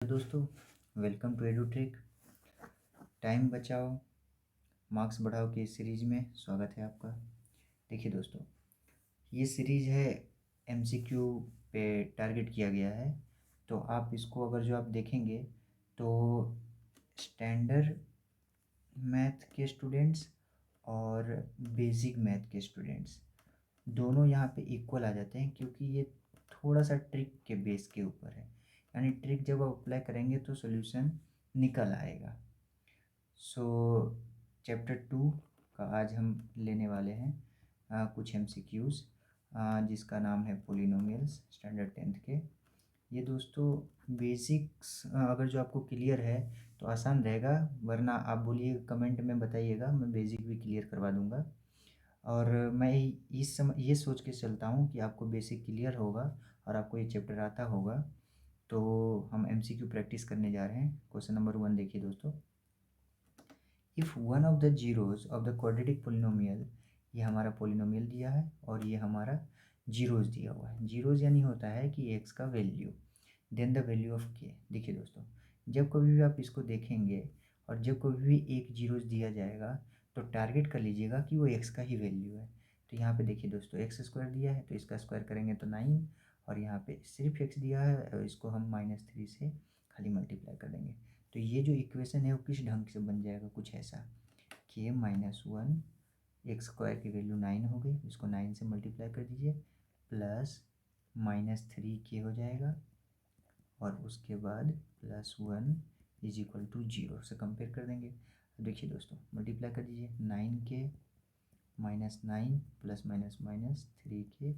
दोस्तों, welcome to एडुट्रिक। Time बचाओ marks बढ़ाओ की इस सीरीज़ में स्वागत है आपका। देखिए दोस्तों, ये सीरीज़ है एमसीक्यू पे टारगेट किया गया है। तो आप इसको अगर जो आप देखेंगे तो स्टैंडर्ड मैथ के स्टूडेंट्स और बेसिक मैथ के स्टूडेंट्स दोनों यहाँ पे इक्वल आ जाते हैं, क्योंकि ये थोड़ा सा ट्रिक के बेस के ऊपर है। यानी ट्रिक जब आप अप्लाई करेंगे तो सॉल्यूशन निकल आएगा। सो चैप्टर 2 का आज हम लेने वाले हैं कुछ एमसीक्यूज़, जिसका नाम है पोलिनोमियल्स, स्टैंडर्ड 10th के। ये दोस्तों बेसिक्स अगर जो आपको क्लियर है तो आसान रहेगा, वरना आप बोलिए कमेंट में बताइएगा, मैं बेसिक भी क्लियर करवा दूंगा। और मैं इस समय ये सोच के चलता हूँ कि आपको बेसिक क्लियर होगा और आपको ये चैप्टर आता होगा। तो हम एमसीक्यू प्रैक्टिस करने जा रहे हैं। क्वेश्चन नंबर 1 देखिए दोस्तों, if one of the zeros of the quadratic polynomial, ये हमारा पोलिनोमियल दिया है और ये हमारा जीरोज़ दिया हुआ है। जीरोज़ यानी होता है कि एक्स का value, then the value of k. देखिए दोस्तों, जब कभी भी आप इसको देखेंगे और जब कभी भी एक जीरोज़ दिया जाएगा तो टारगेट कर लीजिएगा कि वो एक्स का ही वैल्यू है। तो यहाँ पे देखिए दोस्तों, एक्स स्क्वायर दिया है तो इसका स्क्वायर करेंगे तो 9, और यहाँ पे सिर्फ एक्स दिया है और इसको हम -3 से खाली मल्टीप्लाई कर देंगे। तो ये जो इक्वेशन है वो किस ढंग से बन जाएगा, कुछ ऐसा कि -1 एक्स स्क्वायर की वैल्यू 9 हो गई, इसको 9 से मल्टीप्लाई कर दीजिए, प्लस -3 के हो जाएगा, और उसके बाद +1 इज इक्वल टू 0 से कंपेयर कर देंगे। देखिए दोस्तों, मल्टीप्लाई कर दीजिए, 9 के -9 प्लस माइनस माइनस 3 के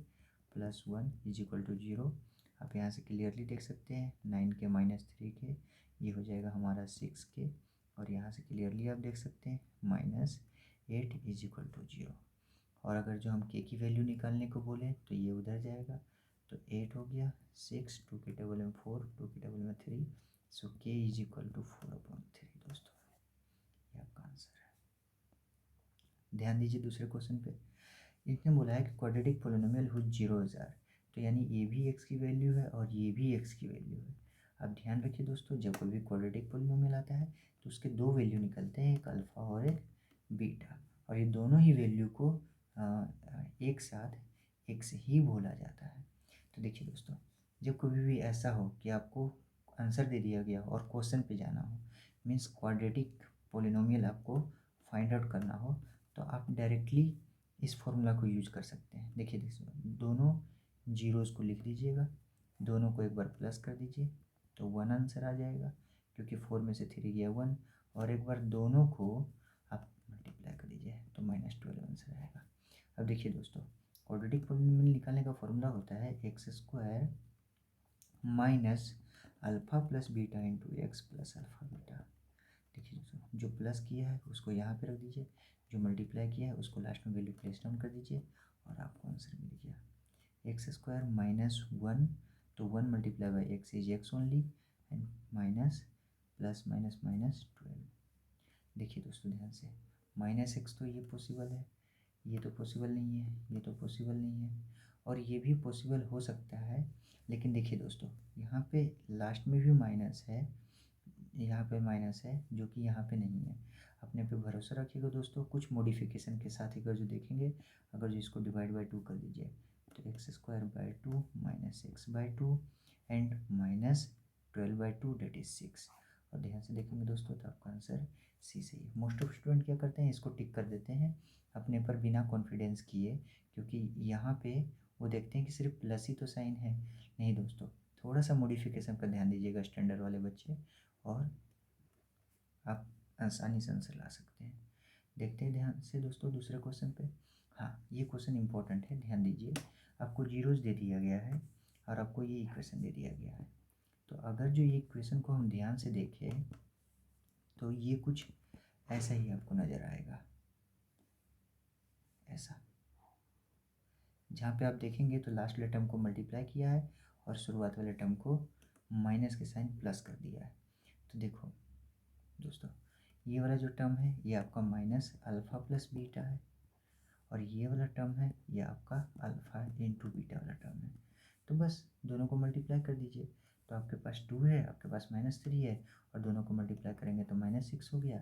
+1 इज इक्वल टू 0। आप यहाँ से क्लियरली देख सकते हैं, 9 के -3 के ये हो जाएगा हमारा 6 के, और यहाँ से क्लियरली आप देख सकते हैं -8 इज इक्वल टू 0। और अगर जो हम के की वैल्यू निकालने को बोले तो ये उधर जाएगा, तो 8 हो गया, 6, 2 के टेबल में 4, 2 के टेबल में 3, सो के इज इक्वल टू 4/3। दोस्तों ये आपका आंसर है। ध्यान दीजिए दूसरे क्वेश्चन पे, इसने बोला है कि quadratic polynomial whose zeros are, तो यानी ये भी एक्स की वैल्यू है और ये भी एक्स की वैल्यू है। अब ध्यान रखिए दोस्तों, जब कोई भी क्वाड्रेटिक पोलिनोमियल आता है तो उसके दो वैल्यू निकलते हैं, एक अल्फ़ा और एक बीटा, और ये दोनों ही वैल्यू को एक साथ एक्स ही बोला जाता है। तो देखिए दोस्तों, जब कभी भी ऐसा हो कि आपको आंसर दे दिया गया और क्वेश्चन पे जाना हो, मीन्स क्वाड्रेटिक पोलिनोमियल आपको फाइंड आउट करना हो, तो आप डायरेक्टली इस फॉर्मूला को यूज कर सकते हैं। देखिए दोनों जीरोज़ को लिख दीजिएगा, दोनों को एक बार प्लस कर दीजिए तो 1 आंसर आ जाएगा, क्योंकि 4 में से 3 गया 1, और एक बार दोनों को आप मल्टीप्लाई कर दीजिए तो -12 आंसर आएगा। अब देखिए दोस्तों, क्वाड्रेटिक पोलिनोमियल निकालने का फॉर्मूला होता है x square minus alpha plus beta into x plus alpha beta. देखिए दोस्तों, जो प्लस किया है उसको यहाँ पे रख दीजिए, जो मल्टीप्लाई किया है उसको लास्ट में वैल्यू प्लेस डाउन कर दीजिए, और आपको आंसर मिल गया। एक्स स्क्वायर -1, तो 1 multiply by x is x only, and minus plus minus -12। देखिए दोस्तों ध्यान से, -x तो ये पॉसिबल है, ये तो पॉसिबल नहीं है, ये तो पॉसिबल नहीं है, और ये भी पॉसिबल हो सकता है। लेकिन देखिए दोस्तों, यहाँ पे लास्ट में भी माइनस है, यहाँ पे माइनस है जो कि यहाँ पे नहीं है। अपने पे भरोसा रखिएगा दोस्तों, कुछ मॉडिफिकेशन के साथ अगर जो देखेंगे, अगर जो इसको डिवाइड बाई 2 कर दीजिए तो x²/2 -x/2 and -12/2 that is 6। और ध्यान से देखेंगे दोस्तों तो आपका आंसर सी सही है। मोस्ट ऑफ स्टूडेंट क्या करते हैं, इसको टिक कर देते हैं अपने पर बिना कॉन्फिडेंस किए, क्योंकि यहाँ पे वो देखते हैं कि सिर्फ प्लस ही तो साइन है। नहीं दोस्तों, थोड़ा सा मॉडिफिकेशन पर ध्यान दीजिएगा स्टैंडर्ड वाले बच्चे, और आप आसानी से आंसर ला सकते हैं। देखते हैं ध्यान से दोस्तों दूसरे क्वेश्चन पे। हाँ, ये क्वेश्चन इंपॉर्टेंट है, ध्यान दीजिए। आपको जीरोज़ दे दिया गया है और आपको ये इक्वेशन दे दिया गया है। तो अगर जो ये इक्वेशन को हम ध्यान से देखें तो ये कुछ ऐसा ही आपको नज़र आएगा, ऐसा, जहाँ पे आप देखेंगे तो लास्ट वाले टर्म को मल्टीप्लाई किया है और शुरुआत वाले टर्म को माइनस के साइन प्लस कर दिया है। तो देखो दोस्तों, ये वाला जो टर्म है ये आपका माइनस अल्फ़ा प्लस बीटा है, और ये वाला टर्म है ये आपका अल्फ़ा इंटू बीटा वाला टर्म है। तो बस दोनों को मल्टीप्लाई कर दीजिए तो आपके पास 2 है, आपके पास -3 है, और दोनों को मल्टीप्लाई करेंगे तो -6 हो गया,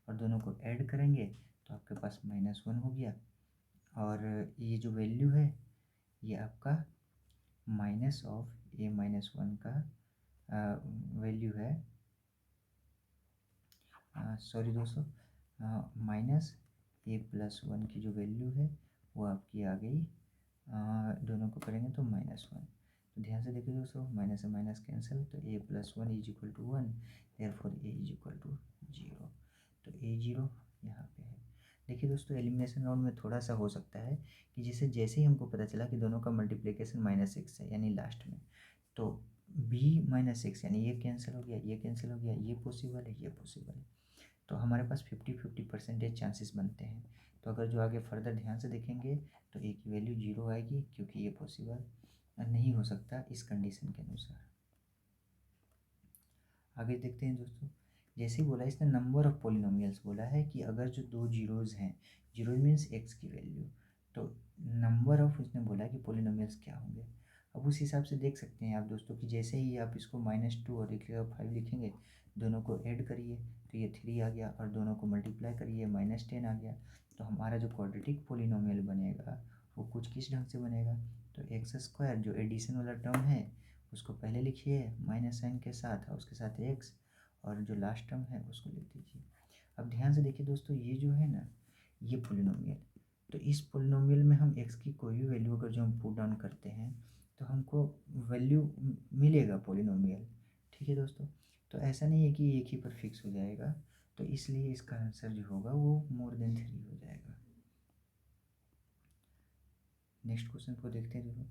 और दोनों को ऐड करेंगे तो आपके पास -1 हो गया। और ये जो वैल्यू है ये आपका minus of A minus one का वैल्यू है, सॉरी दोस्तों, माइनस ए प्लस वन की जो वैल्यू है वो आपकी आ गई, दोनों को करेंगे तो -1। तो ध्यान से देखिए दोस्तों, माइनस से माइनस कैंसिल, तो a plus one is equal to 1, therefore a is equal to 0। तो ए 0 यहाँ पे है। देखिए दोस्तों, एलिमिनेशन राउंड में थोड़ा सा हो सकता है कि जैसे ही हमको पता चला कि दोनों का मल्टीप्लिकेशन -6 है, यानी लास्ट में, तो b -6 यानी ये कैंसिल हो गया, ये कैंसिल हो गया, ये पॉसिबल है, ये पॉसिबल है, तो हमारे पास 50-50% चांसेस बनते हैं। तो अगर जो आगे फर्दर ध्यान से देखेंगे तो ए की वैल्यू 0 आएगी, क्योंकि ये पॉसिबल नहीं हो सकता इस कंडीशन के अनुसार। आगे देखते हैं दोस्तों, जैसे ही बोला इसने नंबर ऑफ पॉलिनोमियल्स बोला है कि अगर जो 2 जीरोज़ हैं, जीरोज मीन्स एक्स की वैल्यू, तो नंबर ऑफ इसने बोला है कि पॉलिनोमियल्स क्या होंगे। अब उस हिसाब से देख सकते हैं आप दोस्तों कि जैसे ही आप इसको -2 और एक जगह 5 लिखेंगे, दोनों को ऐड करिए तो ये 3 आ गया, और दोनों को मल्टीप्लाई करिए -10 आ गया। तो हमारा जो क्वाड्रेटिक पॉलिनोमियल बनेगा वो कुछ किस ढंग से बनेगा, तो एक्स स्क्वायर जो एडिशन वाला टर्म है उसको पहले लिखिए माइनस साइन के साथ, और उसके साथ एक्स, और जो लास्ट टर्म है उसको लिख दीजिए। अब ध्यान से देखिए दोस्तों, ये जो है ना, ये पॉलिनोमियल, तो इस पॉलिनोमियल में हम एक्स की कोई भी वैल्यू अगर जो हम पुट डाउन करते हैं तो हमको वैल्यू मिलेगा पॉलिनोमियल। ठीक है दोस्तों, तो ऐसा नहीं है कि एक ही पर फिक्स हो जाएगा, तो इसलिए इसका आंसर जो होगा वो मोर देन 3 हो जाएगा। नेक्स्ट क्वेश्चन को देखते हैं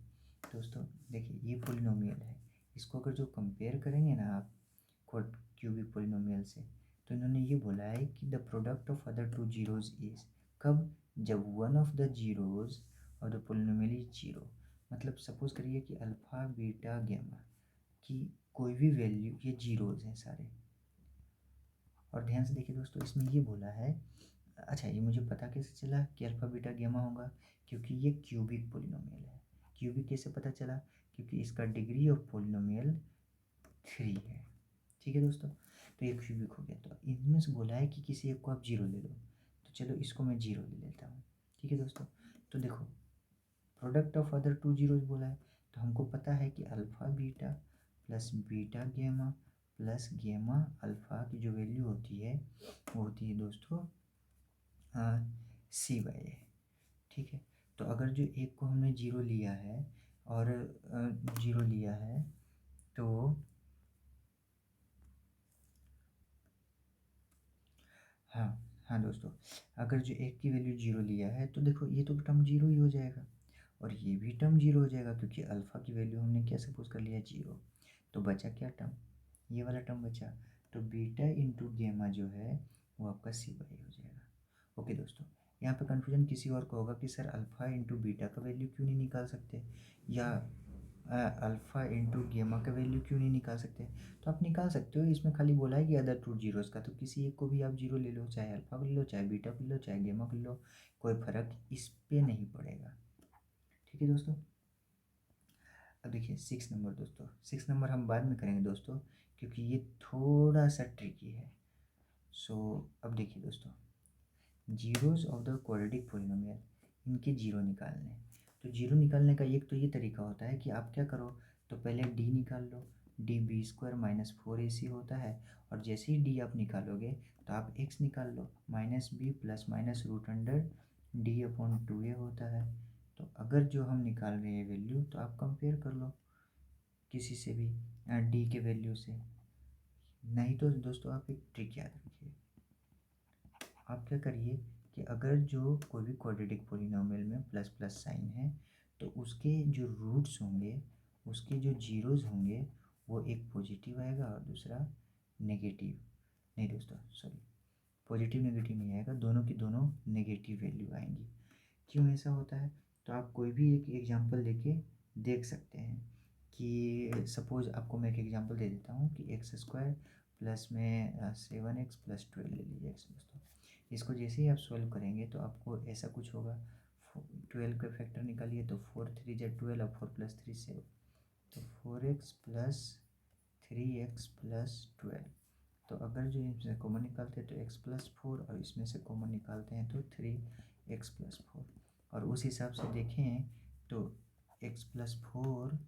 दोस्तों। देखिए ये पॉलिनोमियल है, इसको अगर जो कंपेयर करेंगे ना आप क्यूबिक पॉलिनोमियल से, तो इन्होंने ये बोला है कि the product of other 2 zeros is, कब, जब वन ऑफ द जीरोज और द पॉलिनोमियल इज 0। मतलब सपोज करिए कि अल्फ़ा बीटा गैमा की कोई भी वैल्यू, ये जीरोज हैं सारे। और ध्यान से देखिए दोस्तों, इसमें ये बोला है, अच्छा ये मुझे पता कैसे चला कि अल्फ़ा बीटा गैमा होगा, क्योंकि ये क्यूबिक पॉलिनोमियल है। क्यूबिक कैसे पता चला, क्योंकि इसका डिग्री ऑफ पॉलिनोमियल 3 है। ठीक है दोस्तों, तो ये क्यूबिक हो गया। तो इनमें से बोला है कि किसी एक को आप 0 ले लो, तो चलो इसको मैं 0 ले लेता हूँ। ठीक है दोस्तों, तो देखो प्रोडक्ट ऑफ अदर 2 जीरोज बोला है, तो हमको पता है कि alpha beta plus beta gamma plus gamma alpha की जो वैल्यू होती है वो होती है दोस्तों C/A। ठीक है, तो अगर जो एक को हमने 0 लिया है और 0 लिया है, तो हाँ हाँ दोस्तों, अगर जो एक की वैल्यू 0 लिया है तो देखो ये तो टर्म 0 ही हो जाएगा, और ये भी टर्म 0 हो जाएगा, क्योंकि अल्फ़ा की वैल्यू हमने क्या सपोज कर लिया 0। तो बचा क्या टर्म, ये वाला टर्म बचा, तो बीटा इंटू गेमा जो है वो आपका C/A हो जाएगा। ओके दोस्तों, यहाँ पे कन्फ्यूजन किसी और को होगा कि सर अल्फ़ा इंटू बीटा का वैल्यू क्यों नहीं निकाल सकते, या अल्फ़ा इंटू गेमा का वैल्यू क्यों नहीं निकाल सकते। तो आप निकाल सकते हो, इसमें खाली बोला है कि अदर 2 जीरोज़ का, तो किसी एक को भी आप 0 ले लो, चाहे अल्फ़ा को ले लो, चाहे बीटा को ले लो, चाहे गेमा को ले लो, कोई फ़र्क इस पे नहीं पड़ेगा। ठीक है दोस्तों, अब देखिए 6 नंबर दोस्तों, 6 नंबर हम बाद में करेंगे दोस्तों, क्योंकि ये थोड़ा सा ट्रिकी है। सो अब देखिए दोस्तों, zeros of the quadratic polynomial, इनके जीरो निकालने। तो जीरो निकालने का एक तो ये तरीका होता है कि आप क्या करो, तो पहले डी निकाल लो, D b square minus 4ac होता है, और जैसे ही डी आप निकालोगे तो आप एक्स निकाल लो, minus b plus minus root under D upon 2a होता है। तो अगर जो हम निकाल रहे हैं वैल्यू, तो आप कंपेयर कर लो किसी से भी डी के वैल्यू से। नहीं तो दोस्तों आप एक ट्रिक याद रखिए, आप क्या करिए कि अगर जो कोई भी क्वाड्रेटिक पॉलिनोमियल में प्लस प्लस साइन है, तो उसके जो रूट्स होंगे, उसके जो जीरोज़ होंगे, वो एक पॉजिटिव आएगा और दूसरा नेगेटिव। नहीं दोस्तों सॉरी, पॉजिटिव नेगेटिव नहीं आएगा, दोनों की दोनों नेगेटिव वैल्यू आएंगी। क्यों ऐसा होता है, तो आप कोई भी एक एग्जांपल लेके देख सकते हैं कि सपोज़ आपको मैं एक एग्जांपल दे देता हूँ कि एक्स स्क्वायर प्लस में 7x प्लस 12 ले लीजिए एक्स दोस्तों। इसको जैसे ही आप सॉल्व करेंगे तो आपको ऐसा कुछ होगा, 12 का फैक्टर निकालिए तो 4 3 × 12 और 4 + 3 7, तो 4x प्लस 3x+12। तो अगर जो इनसे कॉमन निकालते हैं तो x+4 और इसमें से कॉमन निकालते हैं तो 3x+4। और उस हिसाब से देखें तो x+4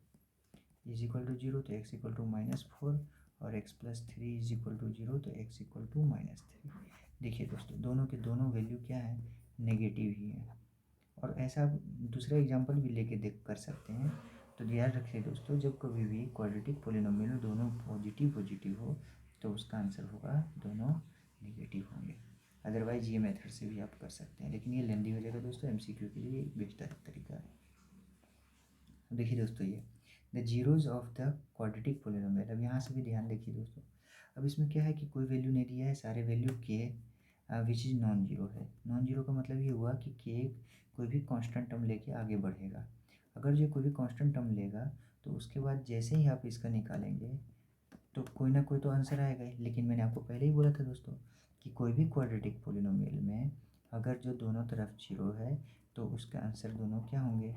= 0 तो x = -4 और x+3 = 0 तो x = -3। देखिए दोस्तों, दोनों के दोनों वैल्यू क्या है, नेगेटिव ही है। और ऐसा आप दूसरा एग्जांपल भी लेके देख कर सकते हैं। तो ध्यान रखिए दोस्तों, जब कभी भी क्वाड्रेटिक पॉलिनोमियल दोनों पॉजिटिव हो तो उसका आंसर होगा दोनों नेगेटिव होंगे। अदरवाइज ये मेथड से भी आप कर सकते हैं, लेकिन ये लेंदी हो जाएगा दोस्तों। MCQ के लिए बेहतर तरीका है। देखिए दोस्तों, ये the zeros of the quadratic polynomial. अब यहाँ से भी ध्यान देखिए दोस्तों, अब इसमें क्या है कि कोई वैल्यू नहीं दिया है, सारे वैल्यू के विच इज़ नॉन जीरो है। नॉन जीरो का मतलब ये हुआ कि के कोई भी कांस्टेंट टर्म लेके आगे बढ़ेगा। अगर जो कोई भी कांस्टेंट टर्म लेगा तो उसके बाद जैसे ही आप इसका निकालेंगे तो कोई ना कोई तो आंसर आएगा ही। लेकिन मैंने आपको पहले ही बोला था दोस्तों कि कोई भी क्वाड्रेटिक पॉलिनोमियल में अगर जो दोनों तरफ जीरो है तो उसका आंसर दोनों क्या होंगे,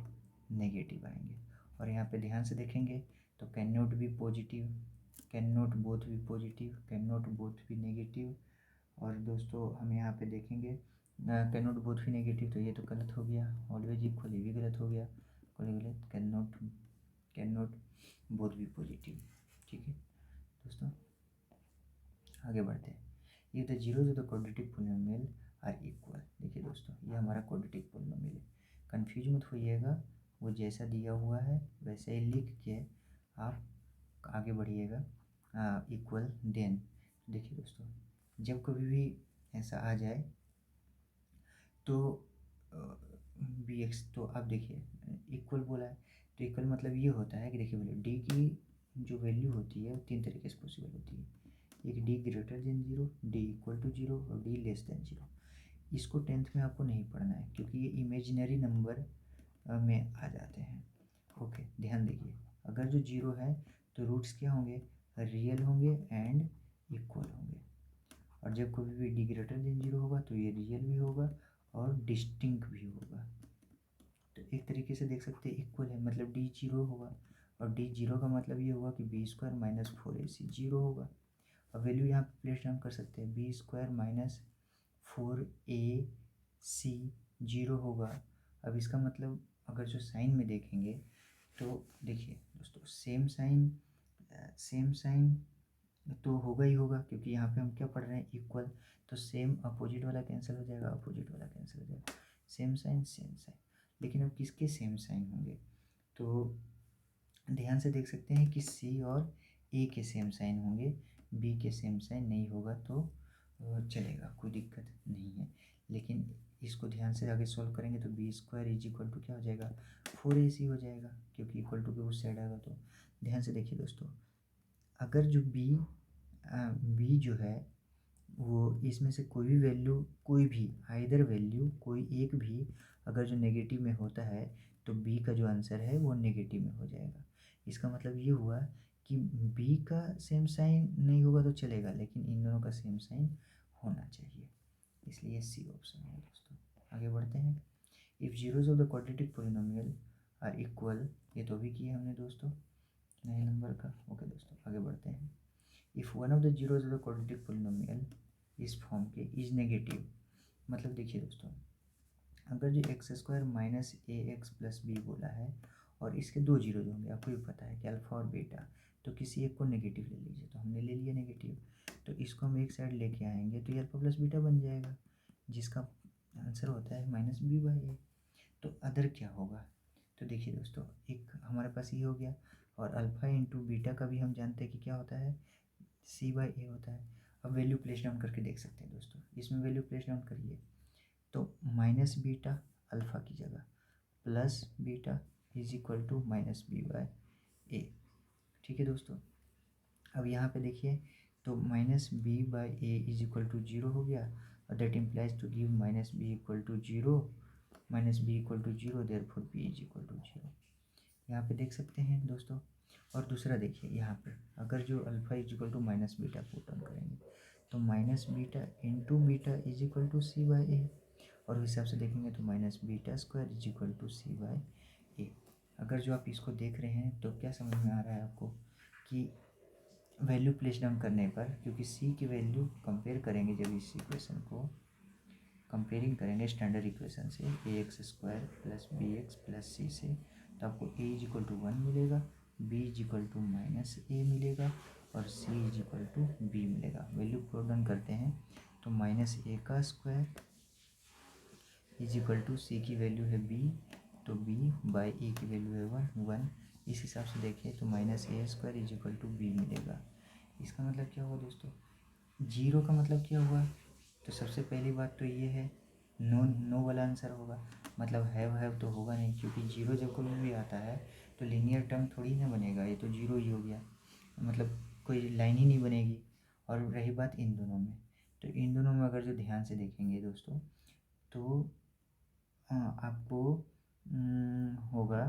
नेगेटिव आएंगे। और यहाँ पे ध्यान से देखेंगे तो can not be positive, can not both be positive, can not both be negative. और दोस्तों हम यहाँ पे देखेंगे can not both be negative, तो ये तो गलत हो गया। ऑलवेज इक्वल, ये भी गलत हो गया। गलत, can not both be positive. ठीक है दोस्तों, आगे बढ़ते हैं। ये the zeros of the quadratic polynomial are equal. देखिए दोस्तों, ये हमारा क्वाड्रेटिक पॉलिनोमियल है। कंफ्यूज मत होइएगा, वो जैसा दिया हुआ है वैसे ही लिख के आप आगे बढ़िएगा। इक्वल देन, देखिए दोस्तों, जब कभी भी ऐसा आ जाए तो बी एक्स, तो आप देखिए इक्वल बोला है तो इक्वल मतलब ये होता है कि देखिए बोले डी की जो वैल्यू होती है वो 3 तरीके से पॉसिबल होती है। एक D greater than 0, D equal to 0 और डी लेस देन 0। इसको 10th में आपको नहीं पढ़ना है क्योंकि ये इमेजिनरी नंबर में आ जाते हैं। ओके, ध्यान देखिए, अगर जो 0 है तो रूट्स क्या होंगे, रियल होंगे एंड इक्वल होंगे। और जब कभी भी डी ग्रेटर देन 0 होगा तो ये रियल भी होगा और डिस्टिंक्ट भी होगा। तो एक तरीके से देख सकते हैं इक्वल है मतलब डी 0 होगा, और डी 0 का मतलब ये होगा कि बी स्क्वायर माइनस 4ac 0 होगा। अब वैल्यू यहाँ पे प्लेस डाउन कर सकते हैं, बी स्क्वायर माइनस 4ac 0 होगा। अब इसका मतलब अगर जो साइन में देखेंगे तो देखिए दोस्तों, सेम साइन तो होगा ही होगा क्योंकि यहाँ पे हम क्या पढ़ रहे हैं, इक्वल। तो सेम अपोजिट वाला कैंसिल हो जाएगा, अपोजिट वाला कैंसिल हो जाएगा, सेम साइन सेम साइन। लेकिन अब किसके सेम साइन होंगे, तो ध्यान से देख सकते हैं कि सी और ए के सेम साइन होंगे, बी के सेम साइन नहीं होगा तो चलेगा, कोई दिक्कत नहीं है। लेकिन इसको ध्यान से आगे सॉल्व करेंगे तो b square is equal to क्या हो जाएगा, 4ac हो जाएगा क्योंकि इक्वल टू के उस साइड आएगा। तो ध्यान से देखिए दोस्तों, अगर जो बी जो है वो इसमें से कोई भी वैल्यू, कोई भी आइदर वैल्यू कोई एक भी अगर जो नेगेटिव में होता है तो बी का जो आंसर है वो नेगेटिव में हो जाएगा। इसका मतलब ये हुआ कि बी का सेम साइन नहीं होगा तो चलेगा, लेकिन इन दोनों का सेम साइन होना चाहिए, इसलिए सी ऑप्शन है दोस्तों। आगे बढ़ते हैं। If zeros of the quadratic polynomial are equal, ये तो भी किया हमने दोस्तों, नए नंबर का। ओके दोस्तों, आगे बढ़ते हैं। If one of the zeros of the quadratic polynomial इस फॉर्म के इज नेगेटिव, मतलब देखिए दोस्तों, अगर जो एक्स स्क्वायर माइनस ए एक्स प्लस बी बोला है और इसके दो जीरो होंगे, आपको भी पता है कि अल्फा और बीटा, तो किसी एक को नेगेटिव ले लीजिए। तो हमने ले लिया नेगेटिव, तो इसको हम एक साइड लेके आएंगे तो ये अल्फा प्लस बीटा बन जाएगा, जिसका आंसर होता है -b/a। तो अदर क्या होगा, तो देखिए दोस्तों, एक हमारे पास ये हो गया, और अल्फ़ा इंटू बीटा का भी हम जानते हैं कि क्या होता है, c/a होता है। अब वैल्यू प्लेस डाउन करके देख सकते हैं दोस्तों, इसमें वैल्यू प्लेस डाउन करिए तो माइनस बीटा अल्फ़ा की जगह plus beta is equal to -b/a। ठीक है दोस्तों, अब यहाँ पे देखिए तो -b/a इज इक्वल टू 0 हो गया, और that implies to give -b equal to 0, -b equal to 0, therefore b is equal to 0। यहाँ पे देख सकते हैं दोस्तों। और दूसरा देखिए, यहाँ पे अगर जो alpha is equal to minus beta put on करेंगे तो minus beta into beta is equal to c/a, और उस हिसाब से देखेंगे तो minus beta square is equal to c/a। अगर जो आप इसको देख रहे हैं तो क्या समझ में आ रहा है आपको कि वैल्यू प्लेस डाउन करने पर, क्योंकि सी की वैल्यू कंपेयर करेंगे जब इस इक्वेशन को कंपेयरिंग करेंगे स्टैंडर्ड इक्वेशन से a x square plus b x plus c से, तो आपको ए इज इक्वल टू 1 मिलेगा, b is equal to minus a मिलेगा और c is equal to b मिलेगा। वैल्यू पुट डाउन करते हैं तो माइनस ए का square is equal to c की वैल्यू है बी, तो बी बाई ए की वैल्यू है 1। इस हिसाब से देखें तो minus a square is equal to b मिलेगा। इसका मतलब क्या हुआ दोस्तों, जीरो का मतलब क्या हुआ, तो सबसे पहली बात तो ये है नो नो वाला आंसर होगा, मतलब हैव तो होगा नहीं, क्योंकि जीरो जब कोई भी आता है तो लीनियर टर्म थोड़ी ना बनेगा, ये तो जीरो ही हो गया, मतलब कोई लाइन ही नहीं बनेगी। और रही बात इन दोनों में, तो इन दोनों में अगर जो ध्यान से देखेंगे दोस्तों तो आपको होगा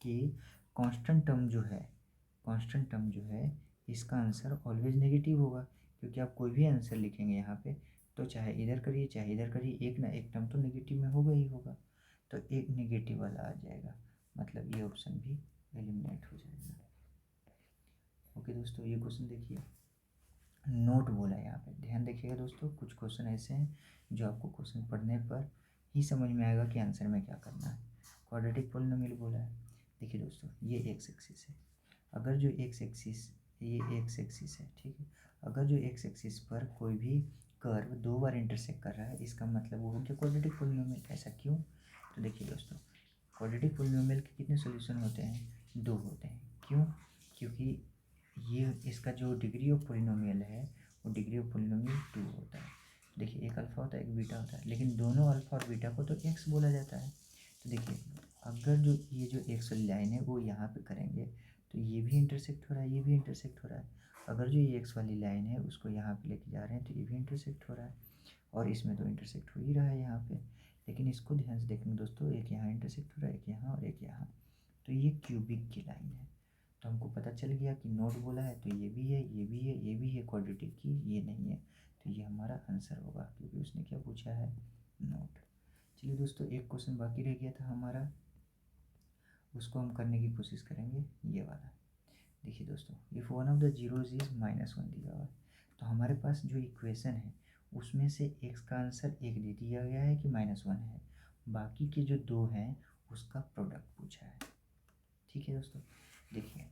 कि कांस्टेंट टर्म जो है इसका आंसर ऑलवेज नेगेटिव होगा, क्योंकि आप कोई भी आंसर लिखेंगे यहाँ पे तो चाहे इधर करिए चाहे इधर करिए, एक ना एक टर्म तो नेगेटिव में होगा ही होगा, तो एक नेगेटिव वाला आ जाएगा, मतलब ये ऑप्शन भी एलिमिनेट हो जाएगा। ओके दोस्तों, ये क्वेश्चन देखिए, नोट बोला है यहाँ पे, ध्यान देखिएगा दोस्तों, कुछ क्वेश्चन ऐसे हैं जो आपको क्वेश्चन पढ़ने पर ही समझ में आएगा कि आंसर में क्या करना है। क्वाड्रेटिक पॉलिनोमियल बोला है, देखिए दोस्तों ये एक्स एक्सिस है, अगर जो एक्स एक्सिस ये एक्स एक्सिस है, ठीक है, अगर जो एक्स एक्सिस पर कोई भी कर्व 2 बार इंटरसेक्ट कर रहा है, इसका मतलब वो हो गया क्वाड्रेटिक पॉलिनोमियल। ऐसा क्यों, तो देखिए दोस्तों क्वाड्रेटिक पॉलिनोमियल के कितने सॉल्यूशन होते हैं, 2 होते हैं। क्यों, क्योंकि ये इसका जो डिग्री ऑफ पॉलिनोमियल है वो डिग्री ऑफ पॉलिनोमियल 2 होता है। देखिए एक अल्फ़ा होता है एक बीटा होता है, लेकिन दोनों अल्फ़ा और बीटा को तो एक्स बोला जाता है। तो देखिए अगर जो ये जो एक्स वाली लाइन है वो यहाँ पे करेंगे तो ये भी इंटरसेक्ट हो रहा है, ये भी इंटरसेक्ट हो रहा है। अगर जो ये एक्स वाली लाइन है उसको यहाँ पे लेके जा रहे हैं तो ये भी इंटरसेक्ट हो रहा है, और इसमें तो इंटरसेक्ट हो ही रहा है यहाँ पे। लेकिन इसको ध्यान से देखेंगे दोस्तों, एक यहाँ इंटरसेक्ट हो रहा है, एक यहाँ और एक यहाँ, तो ये क्यूबिक की लाइन है। तो हमको पता चल गया कि नोट बोला है तो ये भी है, ये भी है, ये भी है, क्वाड्रेटिक की ये नहीं है, तो ये हमारा आंसर होगा, क्योंकि उसने क्या पूछा है, नोट। चलिए दोस्तों एक क्वेश्चन बाकी रह गया था हमारा, उसको हम करने की कोशिश करेंगे, ये वाला। देखिए दोस्तों, if one of the zeros is -1 दिया हुआ है, तो हमारे पास जो इक्वेशन है उसमें से एक्स का आंसर एक दे दिया गया है कि -1 है, बाकी के जो 2 हैं उसका प्रोडक्ट पूछा है। ठीक है दोस्तों, देखिए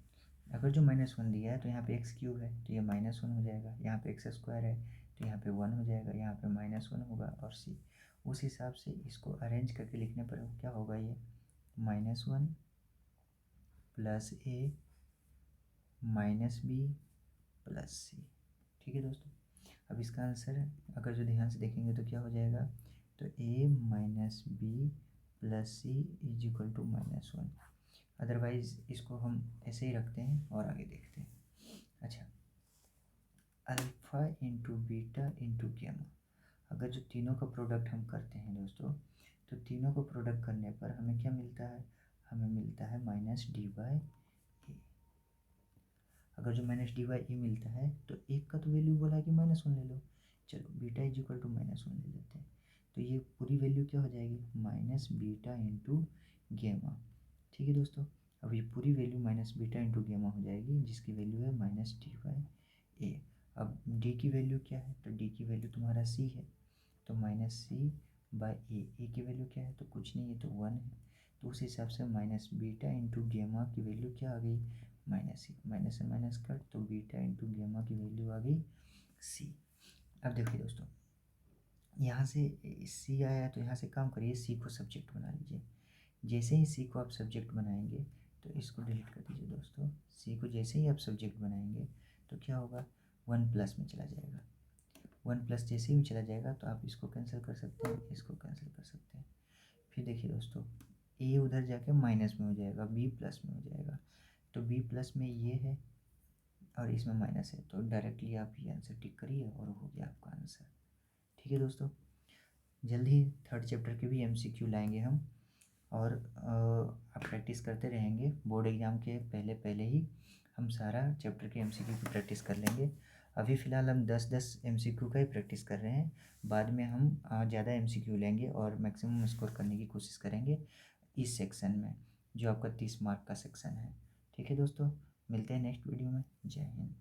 अगर जो -1 दिया है तो यहाँ पे एक्स क्यूब है तो ये -1 हो जाएगा, यहाँ पे एक्स स्क्वायर है तो यहाँ पे 1 हो जाएगा, यहाँ पे -1 होगा और सी। उस हिसाब से इसको अरेंज करके लिखने पर क्या होगा, ये -1 प्लस ए माइनस बी प्लस सी। ठीक है दोस्तों, अब इसका आंसर अगर जो ध्यान से देखेंगे तो क्या हो जाएगा, तो a minus b plus c is equal to -1। Otherwise इसको हम ऐसे ही रखते हैं और आगे देखते हैं। अच्छा, alpha into beta into gamma, अगर जो तीनों का प्रोडक्ट हम करते हैं दोस्तों, तो तीनों को प्रोडक्ट करने पर हमें क्या मिलता है, हमें मिलता है -d/e। अगर जो -d/e मिलता है तो एक का तो वैल्यू बोला है कि -1 ले लो, चलो बीटा इज इक्वल टू -1 ले लेते हैं, तो ये पूरी वैल्यू क्या हो जाएगी, माइनस बीटा इंटू गेमा। ठीक है दोस्तों, अब ये पूरी वैल्यू माइनस बीटा इंटू गेमा हो जाएगी, जिसकी वैल्यू है -d/a। अब d की वैल्यू क्या है, तो d की वैल्यू तुम्हारा c है, तो -c/a। ए की वैल्यू क्या है, तो कुछ नहीं है, तो 1 है, तो उस हिसाब से माइनस बीटा इंटू गेमा की वैल्यू क्या आ गई, -c, माइनस से माइनस कट, तो बीटा इंटू गेमा की वैल्यू आ गई c। अब देखिए दोस्तों, यहाँ से सी आया तो यहाँ से काम करिए, सी को सब्जेक्ट बना लीजिए। जैसे ही सी को आप सब्जेक्ट बनाएंगे तो इसको डिलीट कर दीजिए दोस्तों, सी को जैसे ही आप सब्जेक्ट बनाएंगे तो क्या होगा, 1 प्लस में चला जाएगा, 1 प्लस जैसे ही चला जाएगा तो आप इसको कैंसिल कर सकते हैं, इसको कैंसिल कर सकते हैं। फिर देखिए दोस्तों, ए उधर जाके माइनस में हो जाएगा, बी प्लस में हो जाएगा, तो बी प्लस में ये है और इसमें माइनस है, तो डायरेक्टली आप ये आंसर टिक करिए और हो गया आपका आंसर। ठीक है दोस्तों, जल्द ही 3rd चैप्टर के भी MCQ लाएंगे हम, और आप प्रैक्टिस करते रहेंगे, बोर्ड एग्ज़ाम के पहले पहले ही हम सारा चैप्टर के MCQ की प्रैक्टिस कर लेंगे। अभी फ़िलहाल हम 10-10 MCQ का ही प्रैक्टिस कर रहे हैं, बाद में हम ज़्यादा MCQ लेंगे और मैक्सिमम स्कोर करने की कोशिश करेंगे इस सेक्शन में, जो आपका 30 मार्क का सेक्शन है। ठीक है दोस्तों, मिलते हैं नेक्स्ट वीडियो में, जय हिंद।